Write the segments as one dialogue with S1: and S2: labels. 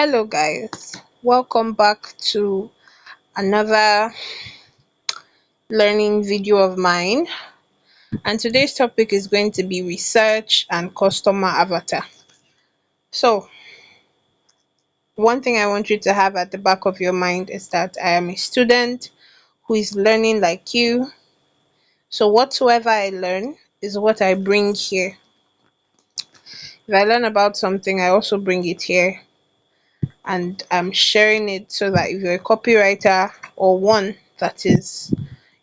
S1: Hello, guys. Welcome back to another learning video of mine. And today's topic is going to be research and customer avatar. So, one thing I want you to have at the back of your mind is that I am a student who is learning like you. So, whatsoever I learn is what I bring here. If I learn about something, I also bring it here and I'm sharing it so that if you're a copywriter or one that is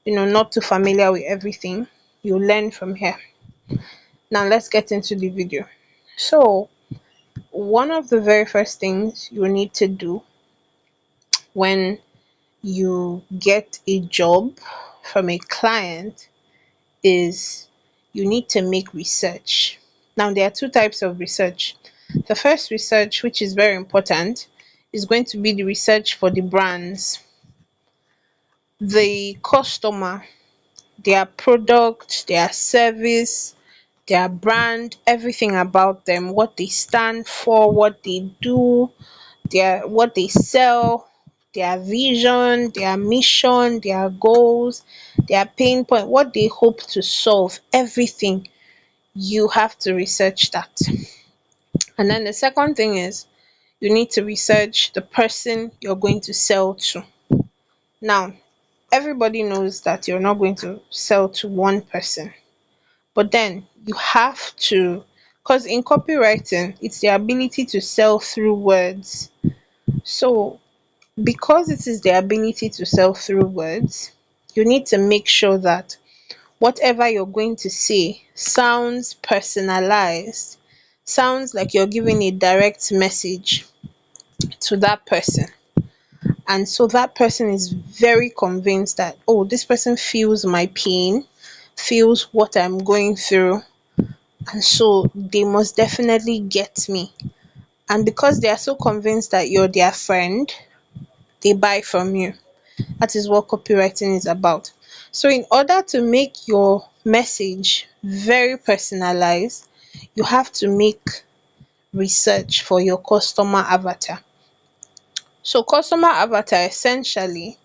S1: not too familiar with everything, you learn from here. Now let's get into the video. So one of the very first things you need to do when you get a job from a client is you need to make research. Now there are two types of research. The first research, which is very important, is going to be the research for the brands, the customer, their product, their service, their brand, everything about them, what they stand for, what they do, what they sell, their vision, their mission, their goals, their pain point, what they hope to solve, everything. You have to research that. And then the second thing is you need to research the person you're going to sell to. Now, everybody knows that you're not going to sell to one person, but then you have to, because in copywriting it's the ability to sell through words. So because it is the ability to sell through words, you need to make sure that whatever you're going to say sounds personalized, sounds like you're giving a direct message to that person. And so that person is very convinced that, oh, this person feels my pain, feels what I'm going through, and so they must definitely get me. And because they are so convinced that you're their friend, they buy from you. That is what copywriting is about. So in order to make your message very personalized, you have to make research for your customer avatar. So customer avatar essentially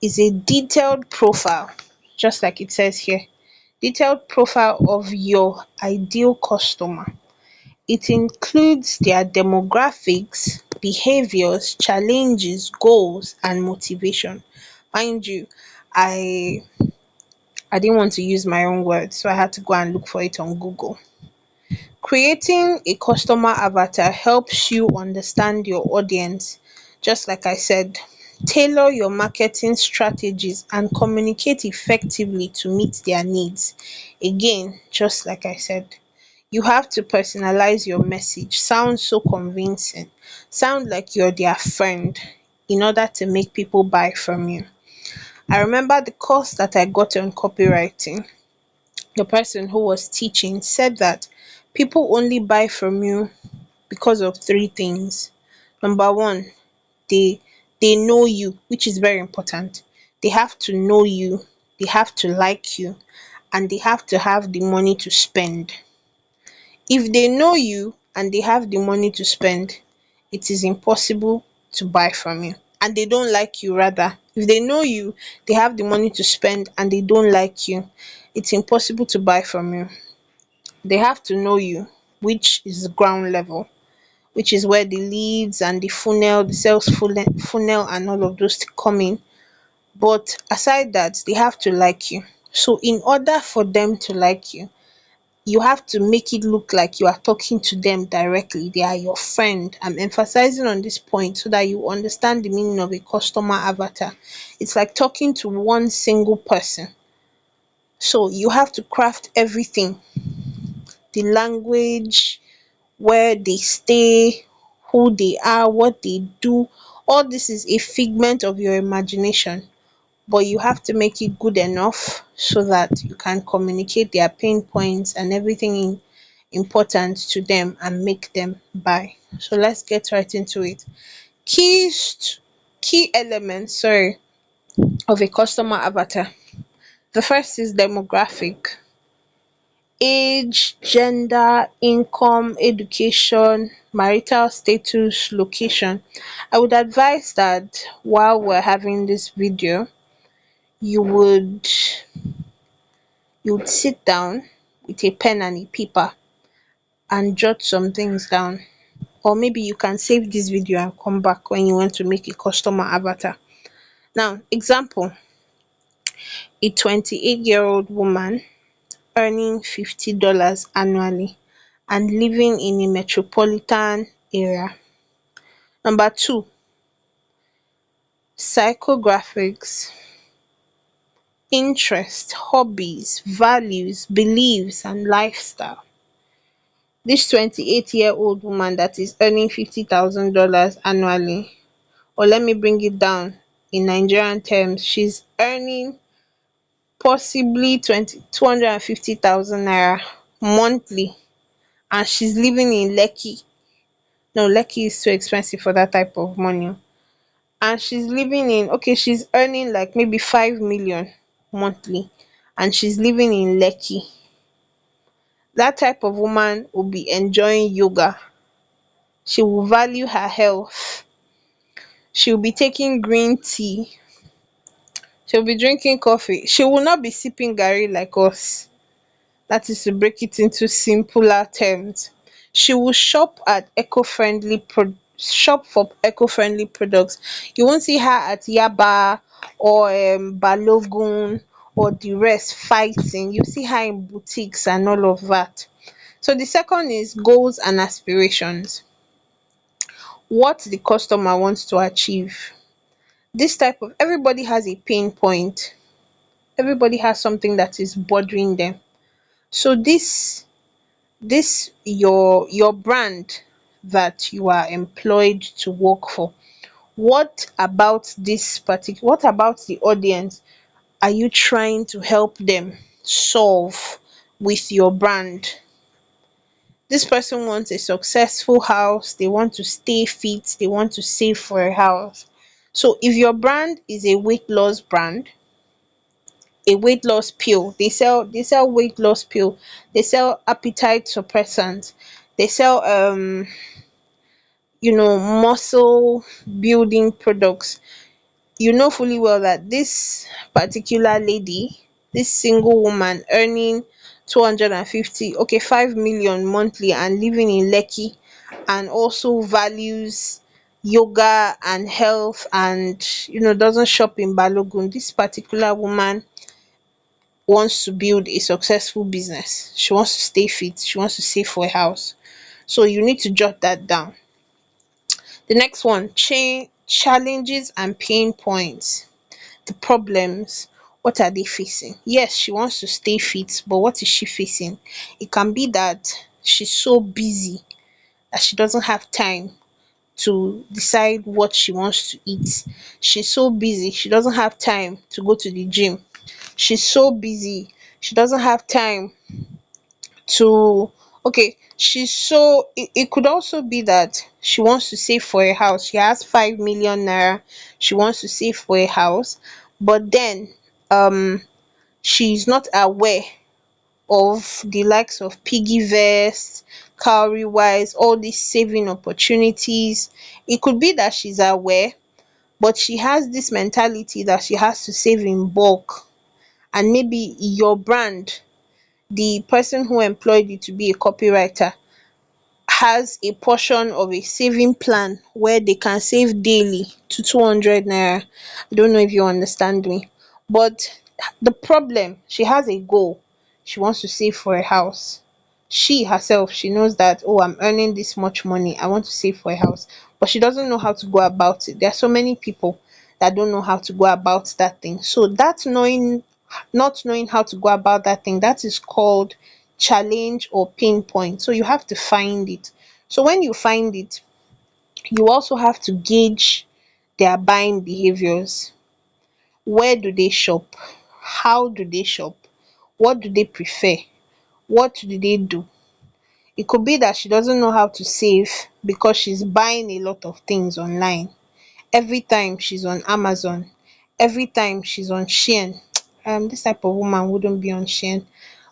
S1: is a detailed profile, just like it says here, detailed profile of your ideal customer. It includes their demographics, behaviors, challenges, goals, and motivation. Mind you, I I didn't want to use my own words, so I had to go and look for it on Google. Creating a customer avatar helps you understand your audience. Just like I said, tailor your marketing strategies and communicate effectively to meet their needs. Again, just like I said, you have to personalize your message, sound so convincing, sound like you're their friend in order to make people buy from you. I remember the course that I got on copywriting. The person who was teaching said that people only buy from you because of three things. Number one, they they know you, which is very important. They have to know you, they have to like you, and they have to have the money to spend. If they know you and they have the money to spend, it is impossible to buy from you. And they don't like you, rather. If they know you, they have the money to spend, and they don't like you, it's impossible to buy from you. They have to know you, which is ground level, which is where the leads and the funnel, the sales funnel and all of those come in. But aside that, they have to like you. So in order for them to like you have to make it look like you are talking to them directly. They are your friend. I'm emphasizing on this point so that you understand the meaning of a customer avatar. It's like talking to one single person. So you have to craft everything, the language, where they stay, who they are, what they do. All this is a figment of your imagination, but you have to make it good enough so that you can communicate their pain points and everything important to them and make them buy. So let's get right into it. Keys, key elements, sorry, of a customer avatar. The first is demographic. age, gender, income, education, marital status, location. I would advise that while we're having this video, you would sit down with a pen and a paper and jot some things down. Or maybe you can save this video and come back when you want to make a customer avatar. Now, example, a 28-year-old woman earning $50 annually and living in a metropolitan area. Number two, psychographics, interests, hobbies, values, beliefs, and lifestyle. This 28-year-old woman that is earning $50,000 annually, or let me bring it down in Nigerian terms, she's earning possibly 250,000 naira monthly, and she's living in Lekki. No, Lekki is too expensive for that type of money. And she's living in, okay, she's earning like maybe 5 million monthly, and she's living in Lekki. That type of woman will be enjoying yoga. She will value her health. She'll be taking green tea. She'll be drinking coffee. She will not be sipping garri like us. That is to break it into simpler terms. She will shop for eco-friendly products. You won't see her at Yaba or Balogun or the rest fighting. You see her in boutiques and all of that. So the second is goals and aspirations. What the customer wants to achieve. This type of, everybody has a pain point. Everybody has something that is bothering them. So this your brand that you are employed to work for, what about the audience are you trying to help them solve with your brand? This person wants a successful house, they want to stay fit, they want to save for a house. So if your brand is a weight loss brand, a weight loss pill, they sell weight loss pill, they sell appetite suppressants, they sell muscle building products. You know fully well that this particular lady, this single woman earning 250, okay, 5 million monthly and living in Lekki, and also values yoga and health, and doesn't shop in Balogun. This particular woman wants to build a successful business. She wants to stay fit. She wants to save for a house. So you need to jot that down. The next one, challenges and pain points. The problems. What are they facing? Yes, she wants to stay fit, but what is she facing? It can be that she's so busy that she doesn't have time to decide what she wants to eat. She's so busy, she doesn't have time to go to the gym. She's so busy, she doesn't have time to, okay, she's so, it could also be that she wants to save for a house. She has 5 million naira, she wants to save for a house, but then um she's not aware of the likes of piggyvest, cowrywise, all these saving opportunities. It could be that she's aware, but she has this mentality that she has to save in bulk. And maybe your brand, the person who employed you to be a copywriter, has a portion of a saving plan where they can save daily to 200 naira. I don't know if you understand me. But the problem, she has a goal. She wants to save for a house. She herself, she knows that, oh, I'm earning this much money. I want to save for a house. But she doesn't know how to go about it. There are so many people that don't know how to go about that thing. So that knowing, not knowing how to go about that thing, that is called challenge or pain point. So you have to find it. So when you find it, you also have to gauge their buying behaviors. Where do they shop? How do they shop? What do they prefer? What do they do? It could be that she doesn't know how to save because she's buying a lot of things online. Every time she's on Amazon, every time she's on Shein. This type of woman wouldn't be on Shein.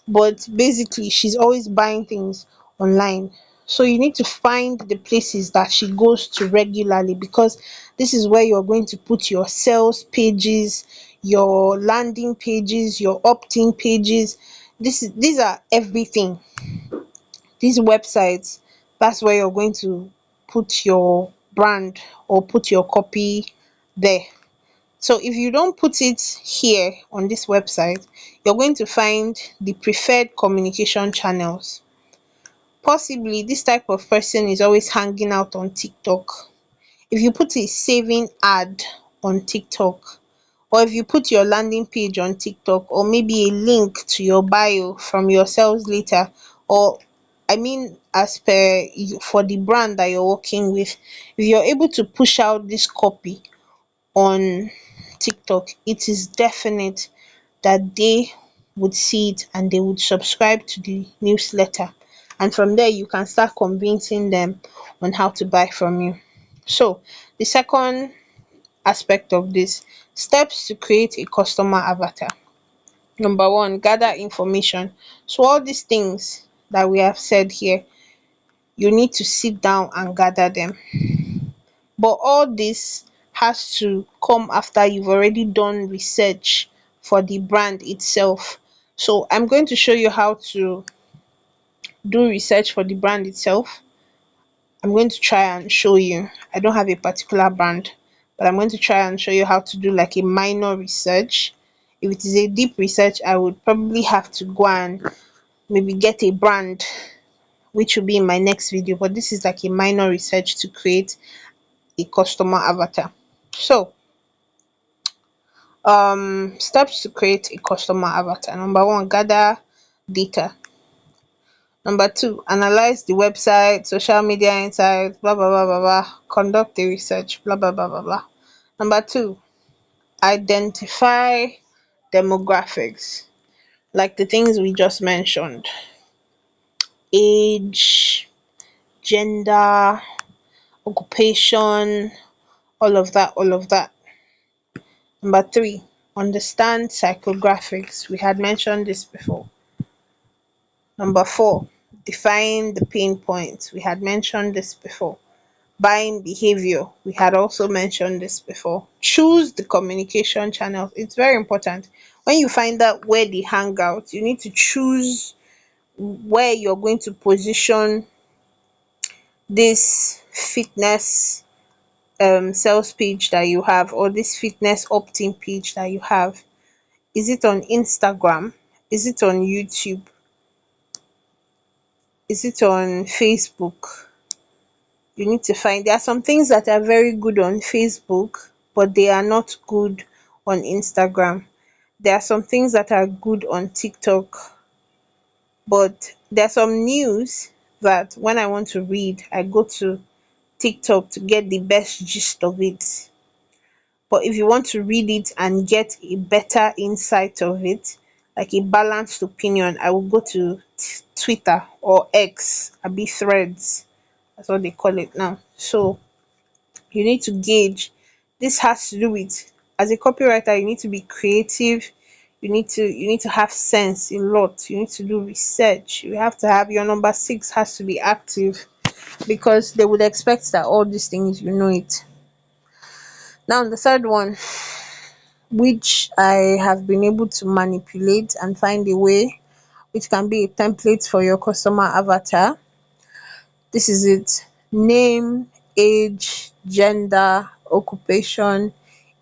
S1: but basically she's always buying things online. So you need to find the places that she goes to regularly, because this is where you're going to put your sales pages, your landing pages, your opt-in pages. These are everything. These websites, that's where you're going to put your brand or put your copy there. So if you don't put it here on this website, you're going to find the preferred communication channels. Possibly this type of person is always hanging out on TikTok. If you put a saving ad on TikTok, or if you put your landing page on TikTok, or maybe a link to your bio from your sales letter, or I mean as per for the brand that you're working with, if you're able to push out this copy on TikTok, it is definite that they would see it and they would subscribe to the newsletter. And from there, you can start convincing them on how to buy from you. So, the second aspect of this, steps to create a customer avatar. Number one, gather information. So, all these things that we have said here, you need to sit down and gather them. But all this has to come after you've already done research for the brand itself. So I'm going to show you how to do research for the brand itself. I'm going to try and show you. I don't have a particular brand, but I'm going to try and show you how to do like a minor research. If it is a deep research, I would probably have to go and maybe get a brand, which will be in my next video. But this is like a minor research to create a customer avatar. So steps to create a customer avatar. Number one, gather data. Number two, analyze the website, social media insights, blah blah blah blah blah. Conduct the research, blah blah blah blah blah. Number two, identify demographics, like the things we just mentioned: age, gender, occupation, all of that, all of that. Number three, understand psychographics. We had mentioned this before. Number four, define the pain points. We had mentioned this before. Buying behavior. We had also mentioned this before. Choose the communication channels. It's very important. When you find out where they hang out, you need to choose where you're going to position this fitness sales page that you have, or this fitness opt-in page that you have. Is it on Instagram? Is it on YouTube? Is it on Facebook? You need to find, there are some things that are very good on Facebook, but they are not good on Instagram. There are some things that are good on TikTok, but there are some news that when I want to read, I go to TikTok to get the best gist of it. But if you want to read it and get a better insight of it, like a balanced opinion, I will go to Twitter or X, be Threads. That's what they call it now. So you need to gauge. This has to do with, as a copywriter, you need to be creative. You need to have sense a lot. You need to do research. You have to have, your number six has to be active, because they would expect that all these things you know it. Now the third one, which I have been able to manipulate and find a way, which can be a template for your customer avatar. This is it: name, age, gender, occupation,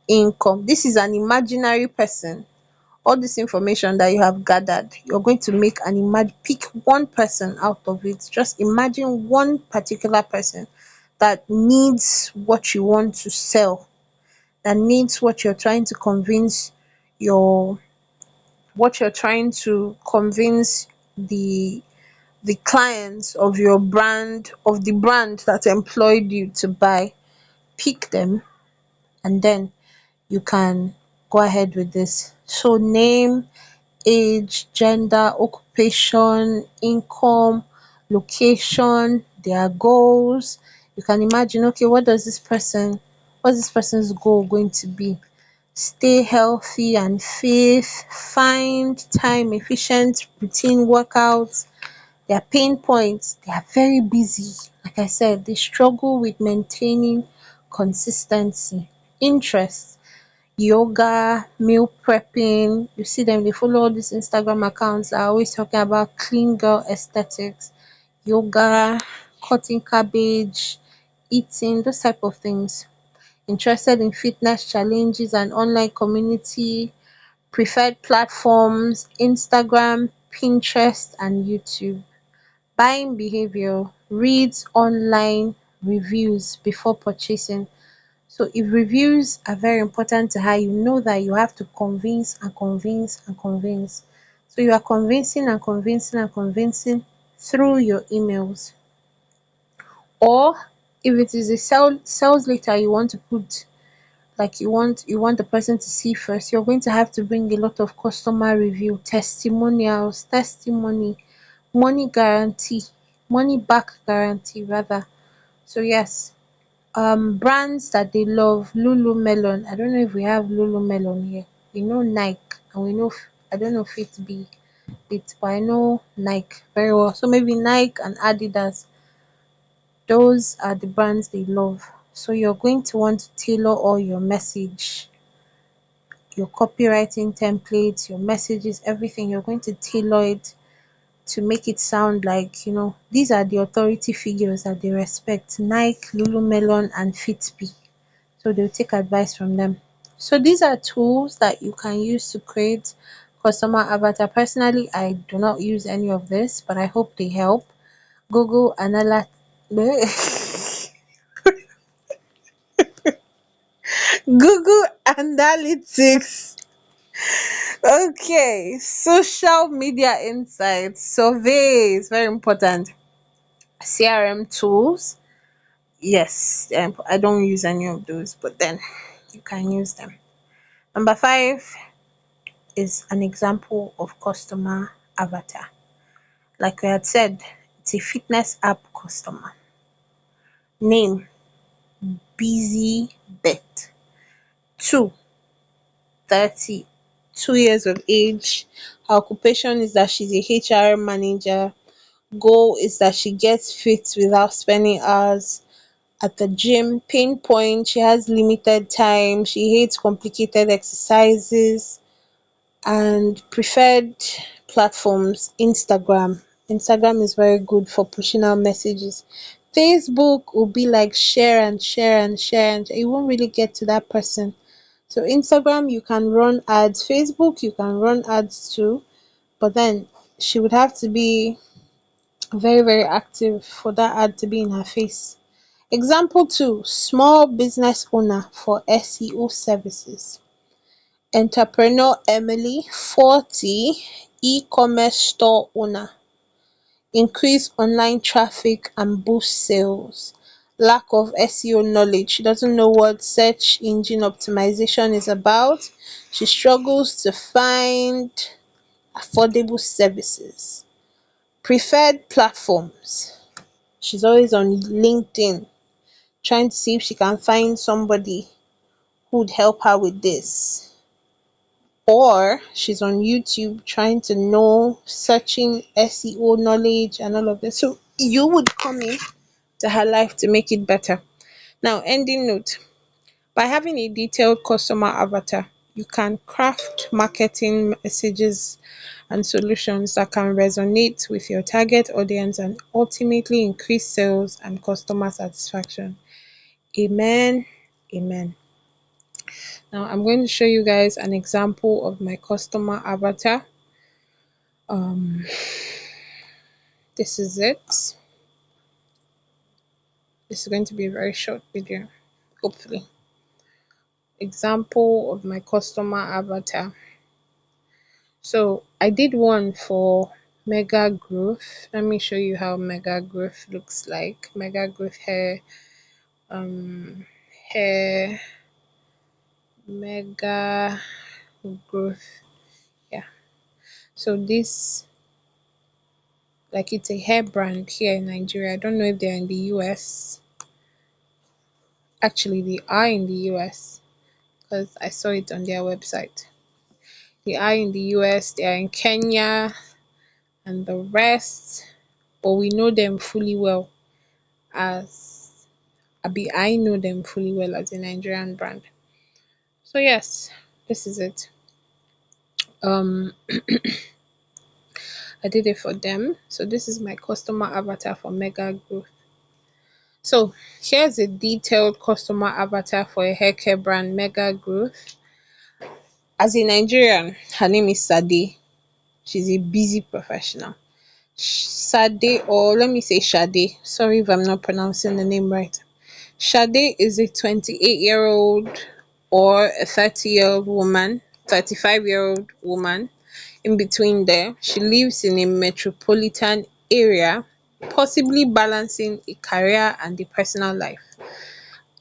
S1: income. This is an imaginary person. All this information that you have gathered, you're going to make an image, pick one person out of it. Just imagine one particular person that needs what you want to sell, that needs what you're trying to convince your what you're trying to convince the clients of your brand, of the brand that employed you, to buy. Pick them, and then you can go ahead with this. So name, age, gender, occupation, income, location, their goals. You can imagine, okay, what's this person's goal going to be? stay healthy and fit, find time efficient routine workouts. Their pain points, they are very busy. Like I said, they struggle with maintaining consistency. Interests, yoga, meal prepping. You see them, they follow all these Instagram accounts that are always talking about clean girl aesthetics, yoga, cutting cabbage, eating, those type of things. Interested in fitness challenges and online community. Preferred platforms, Instagram, Pinterest and YouTube. Buying behavior, reads online reviews before purchasing. So if reviews are very important to her, you know that you have to convince and convince and convince. So you are convincing and convincing and convincing through your emails. Or if it is a sales letter you want to put, like you want the person to see first, you're going to have to bring a lot of customer review, testimonials, testimony, money guarantee, money back guarantee rather. So yes, brands that they love, Lululemon. I don't know if we have Lululemon here. We know Nike and we know I don't know Fitbit, but I know Nike very well. So maybe Nike and Adidas, those are the brands they love. So you're going to want to tailor all your message, your copywriting templates, your messages, everything. You're going to tailor it to make it sound like, these are the authority figures that they respect: Nike, Lululemon, and Fitbit. So they'll take advice from them. So these are tools that you can use to create customer avatar. Personally, I do not use any of this, but I hope they help. Google Analytics. Google Analytics. Okay, social media insights, surveys, very important. CRM tools. Yes, I don't use any of those, but then you can use them. Number five is an example of customer avatar. Like we had said, it's a fitness app customer. Name, busy bet. Two, 30, 2 years of age. Her occupation is that she's a HR manager. Goal is that she gets fit without spending hours at the gym. Pain point, she has limited time. She hates complicated exercises. And preferred platforms, Instagram is very good for pushing out messages. Facebook will be like share and share and share, and you won't really get to that person. So Instagram, you can run ads. Facebook, you can run ads too, but then she would have to be very very active for that ad to be in her face. Example two, small business owner for SEO services. Entrepreneur Emily, 40, e-commerce store owner. Increase online traffic and boost sales. Lack of SEO knowledge. She doesn't know what search engine optimization is about. She struggles to find affordable services. Preferred platforms. She's always on LinkedIn trying to see if she can find somebody who would help her with this. Or she's on YouTube trying to know, searching SEO knowledge and all of this. So you would come in to her life to make it better. Now, ending note: by having a detailed customer avatar, you can craft marketing messages and solutions that can resonate with your target audience and ultimately increase sales and customer satisfaction. Amen. Amen. Now, I'm going to show you guys an example of my customer avatar. Um, this is it. This is going to be a very short video, hopefully. Example of my customer avatar. So I did one for Mega Growth. Let me show you how Mega Growth looks like. Mega Growth hair, um, hair, Mega Growth. Yeah. So this, like, it's a hair brand here in Nigeria. I don't know if they're in the US. Actually, they are in the US because I saw it on their website. They are in the US, they are in Kenya, and the rest, but we know them fully well as I know them fully well as a Nigerian brand. So yes, this is it. Um, I did it for them. So this is my customer avatar for Mega Growth. So here's a detailed customer avatar for a haircare brand, Mega Growth. As a Nigerian, her name is Sade. She's a busy professional. Sade, or let me say Shade. Sorry if I'm not pronouncing the name right. Shade is a 28-year-old or a 30-year-old woman, 35-year-old woman, in between there. She lives in a metropolitan area, possibly balancing a career and a personal life.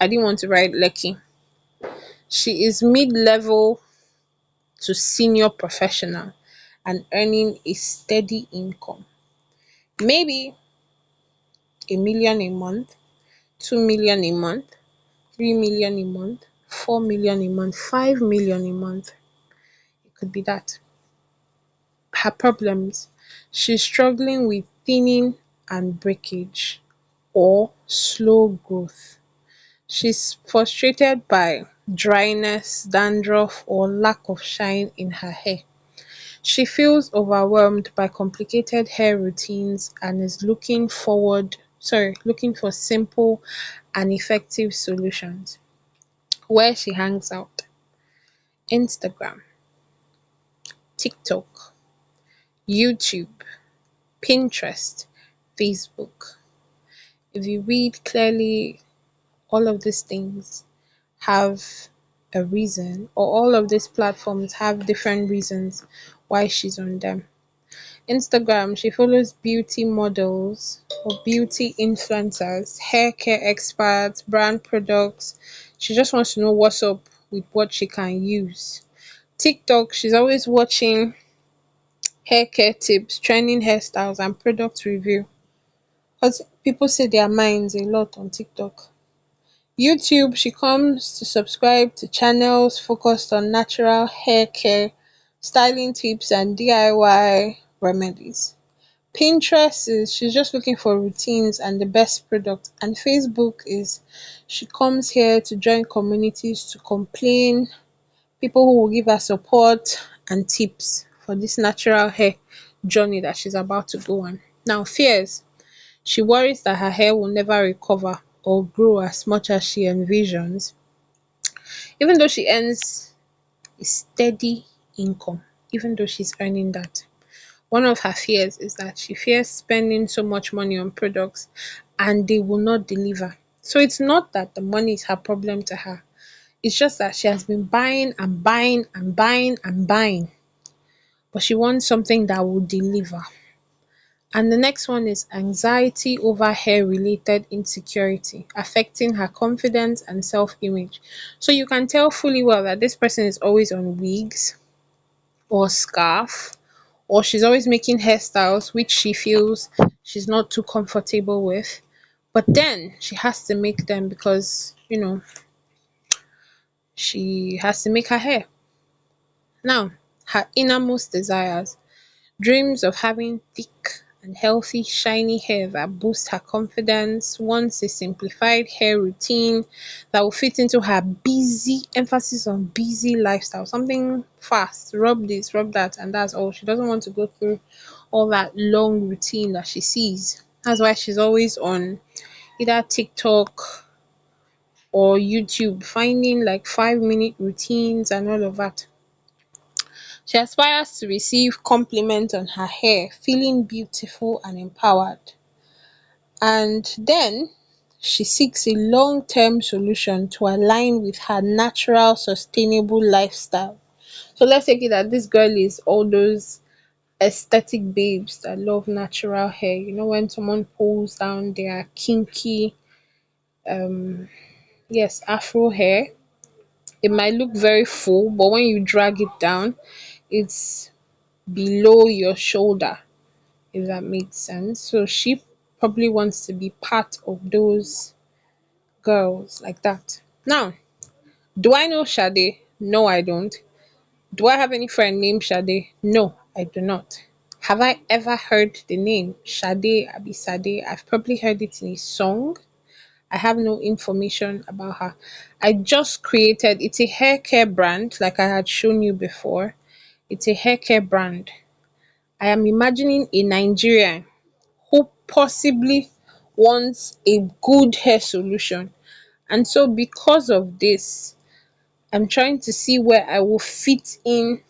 S1: I didn't want to write Lekki. She is mid-level to senior professional and earning a steady income. Maybe a million a month, 2 million a month, 3 million a month, 4 million a month, 5 million a month. It could be that. Her problems: she's struggling with thinning and breakage or slow growth. She's frustrated by dryness, dandruff, or lack of shine in her hair. She feels overwhelmed by complicated hair routines and is looking for simple and effective solutions. Where she hangs out: Instagram, TikTok, YouTube, Pinterest, Facebook. If you read clearly, all of these things have a reason, or all of these platforms have different reasons why she's on them. Instagram, she follows beauty models or beauty influencers, hair care experts, brand products. She just wants to know what's up with what she can use. TikTok, she's always watching hair care tips, trending hairstyles, and product review. Because people say their minds a lot on TikTok. YouTube, she comes to subscribe to channels focused on natural hair care, styling tips, and DIY remedies. Pinterest is she's just looking for routines and the best product. And Facebook is she comes here to join communities to complain, people who will give her support and tips for this natural hair journey that she's about to go on. Now, fears: she worries that her hair will never recover or grow as much as she envisions, even though she earns a steady income, even though she's earning that. One of her fears is that she fears spending so much money on products and they will not deliver. So it's not that the money is her problem to her. It's just that she has been buying and buying and buying and buying, but she wants something that will deliver. And the next one is anxiety over hair related insecurity, affecting her confidence and self image. So you can tell fully well that this person is always on wigs or scarf, or she's always making hairstyles which she feels she's not too comfortable with. But then she has to make them because, she has to make her hair. Now, her innermost desires: dreams of having thick and healthy shiny hair that boosts her confidence, wants a simplified hair routine that will fit into her busy, emphasis on busy lifestyle, something fast, rub this, rub that, and that's all. She doesn't want to go through all that long routine that she sees. That's why she's always on either TikTok or YouTube, finding like 5-minute routines and all of that. She aspires to receive compliments on her hair, feeling beautiful and empowered. And then she seeks a long term solution to align with her natural, sustainable lifestyle. So let's take it that this girl is all those aesthetic babes that love natural hair. You know, when someone pulls down their kinky, um, yes, afro hair, it might look very full, but when you drag it down, it's below your shoulder, if that makes sense. So she probably wants to be part of those girls like that. Now, do I know Sade? No, I don't. Do I have any friend named Sade? No, I do not. Have I ever heard the name Sade Abisade? I've probably heard it in a song. I have no information about her. I just created it's a hair care brand, like I had shown you before. It's a hair care brand. I am imagining a Nigerian who possibly wants a good hair solution. And so because of this, I'm trying to see where I will fit in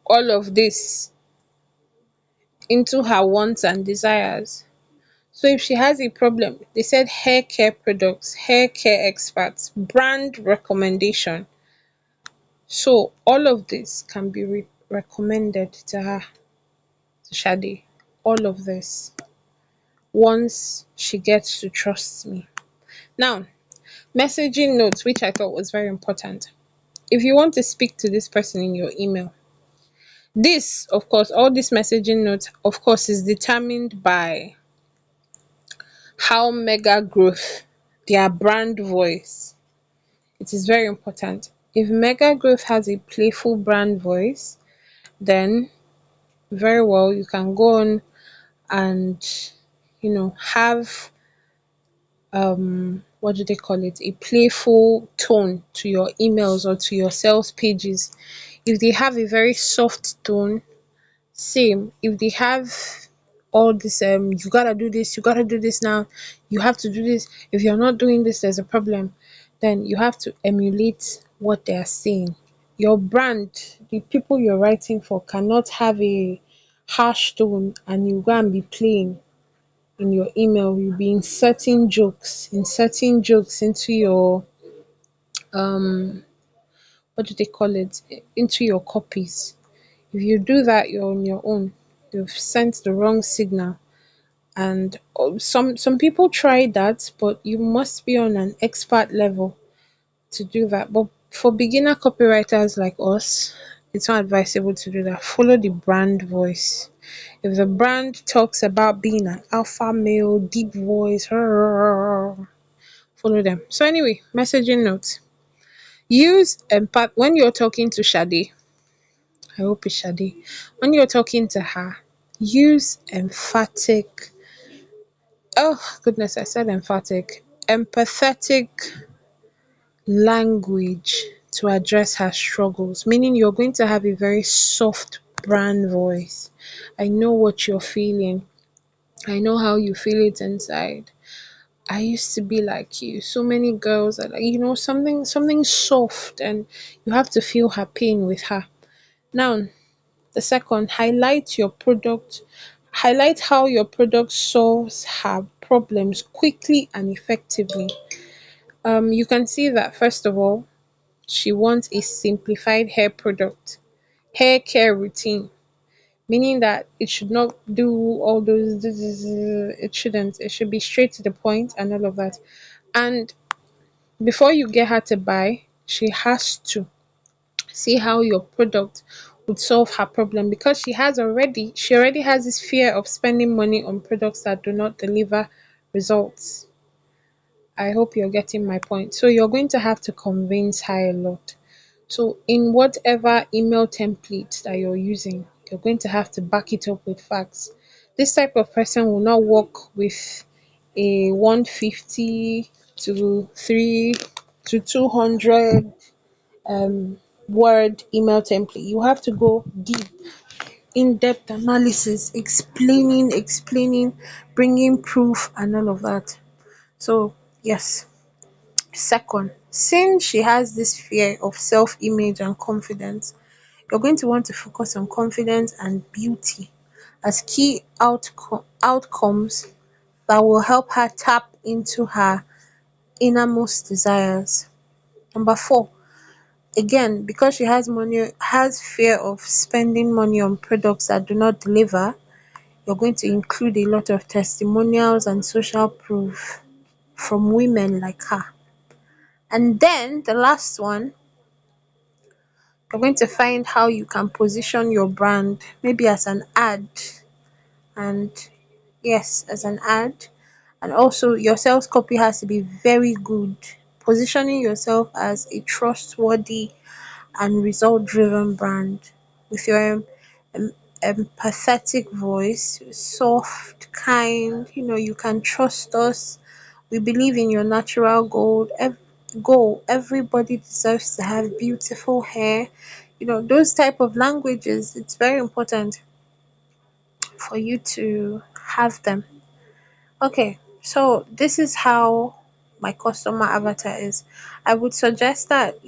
S1: all of this into her wants and desires. So if she has a problem, they said hair care products, hair care experts, brand recommendation. So all of this can be recommended to her, to Shade. All of this once she gets to trust me. Now, messaging notes, which I thought was very important. If you want to speak to this person in your email, this, of course, all this messaging notes, of course, is determined by how mega growth, their brand voice. It is very important. If mega growth has a playful brand voice, then very well you can go on and have what do they call it, a playful tone to your emails or to your sales pages. If they have a very soft tone, same. If they have all this you gotta do this, you gotta do this now, you have to do this, if you're not doing this there's a problem, then you have to emulate what they are saying. Your brand, the people you're writing for, cannot have a harsh tone and you go and be playing in your email. You'll be inserting jokes into your um what do they call it, into your copies. If you do that, you're on your own. You've sent the wrong signal. And some people try that, but you must be on an expert level to do that. But for beginner copywriters like us, it's not advisable to do that. Follow the brand voice. If the brand talks about being an alpha male, deep voice, follow them. So anyway, messaging notes. Use empath when you're talking to Shade. I hope it's Shade. When you're talking to her, use emphatic. Oh goodness, I said emphatic. Empathetic language to address her struggles, meaning you're going to have a very soft brand voice. I know what you're feeling. I know how you feel it inside. I used to be like you. So many girls are like, something soft, and you have to feel her pain with her. Now, the second, highlight how your product solves her problems quickly and effectively. You can see that first of all, she wants a simplified hair product, hair care routine, meaning that it should not do all those. It shouldn't. It should be straight to the point and all of that. And before you get her to buy, she has to see how your product would solve her problem, because she already has this fear of spending money on products that do not deliver results. I hope you're getting my point. So you're going to have to convince her a lot. So in whatever email template that you're using, you're going to have to back it up with facts. This type of person will not work with a 150 to 3 to 200 word email template. You have to go deep, in-depth analysis, explaining, bringing proof and all of that. So yes. Second, since she has this fear of self-image and confidence, you're going to want to focus on confidence and beauty as key outcomes that will help her tap into her innermost desires. Number four, again, because she has fear of spending money on products that do not deliver, you're going to include a lot of testimonials and social proof from women like her. And then the last one, you're going to find how you can position your brand, maybe as an ad. And yes, as an ad. And also, your sales copy has to be very good. positioning yourself as a trustworthy and result driven brand with your em- empathetic voice, soft, kind, you can trust us. We believe in your natural goal. Everybody deserves to have beautiful hair. Those type of languages, it's very important for you to have them. Okay, so this is how my customer avatar is. I would suggest that,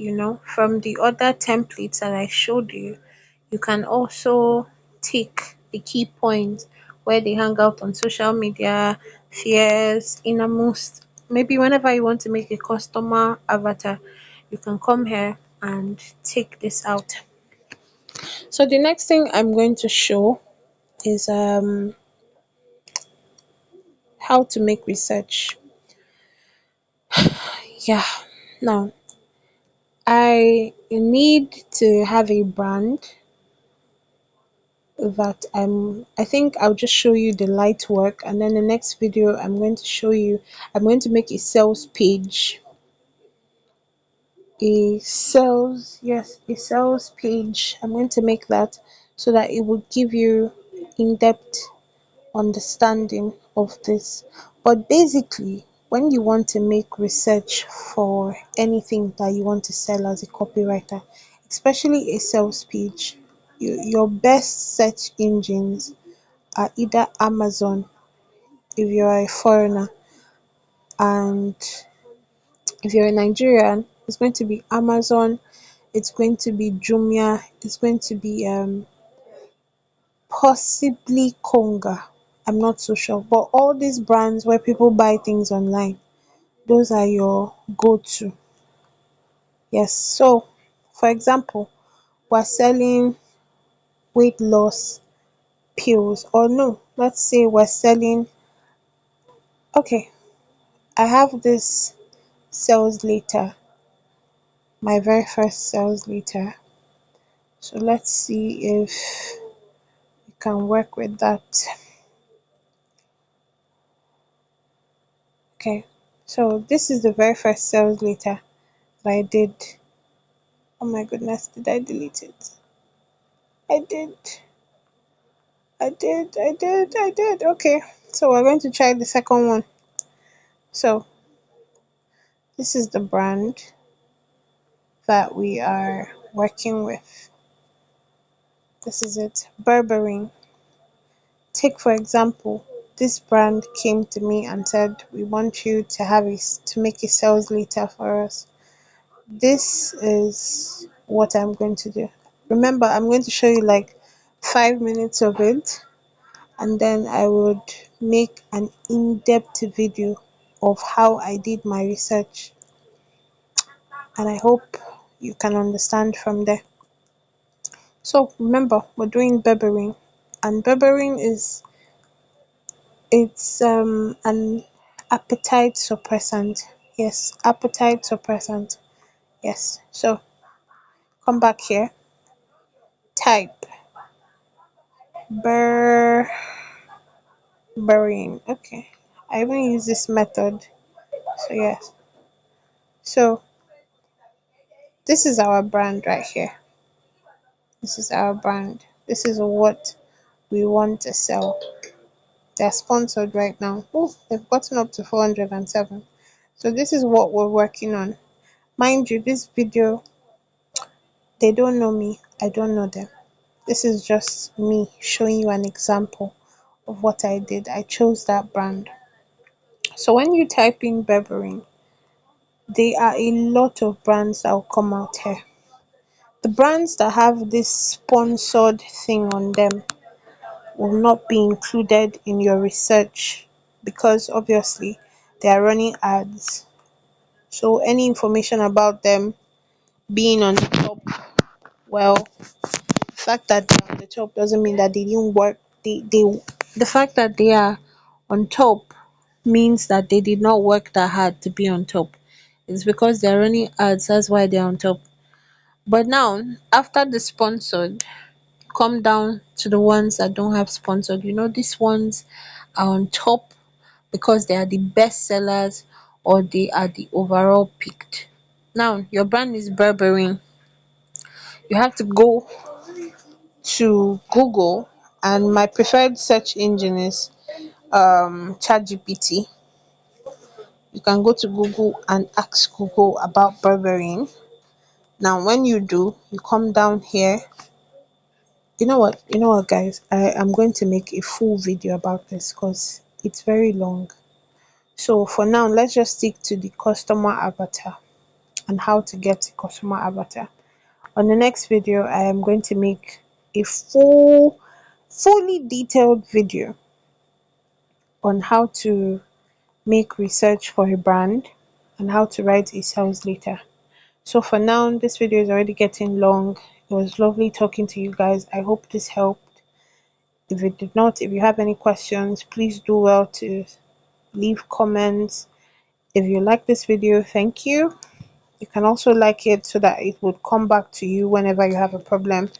S1: from the other templates that I showed you, you can also tick the key points where they hang out on social media, fears, innermost. Maybe whenever you want to make a customer avatar, you can come here and take this out. So the next thing I'm going to show is how to make research. Yeah. Now, I need to have a brand that I think I'll just show you the light work, and then the next video I'm going to make a sales page. A sales page. I'm going to make that so that it will give you in-depth understanding of this. But basically, when you want to make research for anything that you want to sell as a copywriter, especially a sales page, your best search engines are either Amazon if you're a foreigner, and if you're a Nigerian, it's going to be Amazon, it's going to be Jumia, it's going to be possibly Konga. I'm not so sure. But all these brands where people buy things online, those are your go-to. Yes. So, for example, we're selling weight loss pills, or no, let's say we're selling. Okay, I have this sales letter, my very first sales letter. So let's see if we can work with that. Okay, so this is the very first sales letter that I did. Oh my goodness, did I delete it? I did. I did. Okay, so we're going to try the second one. So this is the brand that we are working with. This is it, Berberine. Take for example, this brand came to me and said, "We want you to to make a sales letter for us." This is what I'm going to do. Remember, I'm going to show you like 5 minutes of it, and then I would make an in-depth video of how I did my research, and I hope you can understand from there. So remember, we're doing berberine, and berberine is it's an appetite suppressant. Yes, appetite suppressant. Yes. So come back here, type berberine. Okay. I even use this method. So yes. So this is our brand right here. This is our brand. This is what we want to sell. They're sponsored right now. Oh, they've gotten up to 407. So this is what we're working on. Mind you, this video, they don't know me. I don't know them. This is just me showing you an example of what I did. I chose that brand. So when you type in Berberine, there are a lot of brands that will come out here. The brands that have this sponsored thing on them will not be included in your research because obviously they are running ads. So any information about them being on the top, well, the fact that they're on the top doesn't mean that they didn't work. The fact that they are on top means that they did not work that hard to be on top. It's because they're running ads, that's why they're on top. But now, after the sponsored, come down to the ones that don't have sponsored. These ones are on top because they are the best sellers, or they are the overall picked. Now your brand is berberine. You have to go to Google, and my preferred search engine is ChatGPT. You can go to Google and ask Google about berberine. Now when you do, you come down here. You know what, guys, I am going to make a full video about this because it's very long. So for now, let's just stick to the customer avatar and how to get a customer avatar. On the next video, I am going to make a fully detailed video on how to make research for a brand and how to write a sales letter. So for now, this video is already getting long. It was lovely talking to you guys. I hope this helped. If it did not, if you have any questions, please do well to leave comments. If you like this video, thank you. You can also like it so that it would come back to you whenever you have a problem.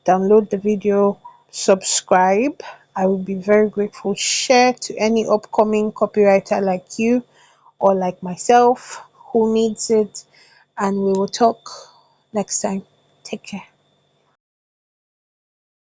S1: Download the video, subscribe. I would be very grateful. Share to any upcoming copywriter like you or like myself who needs it. And we will talk next time. Take care.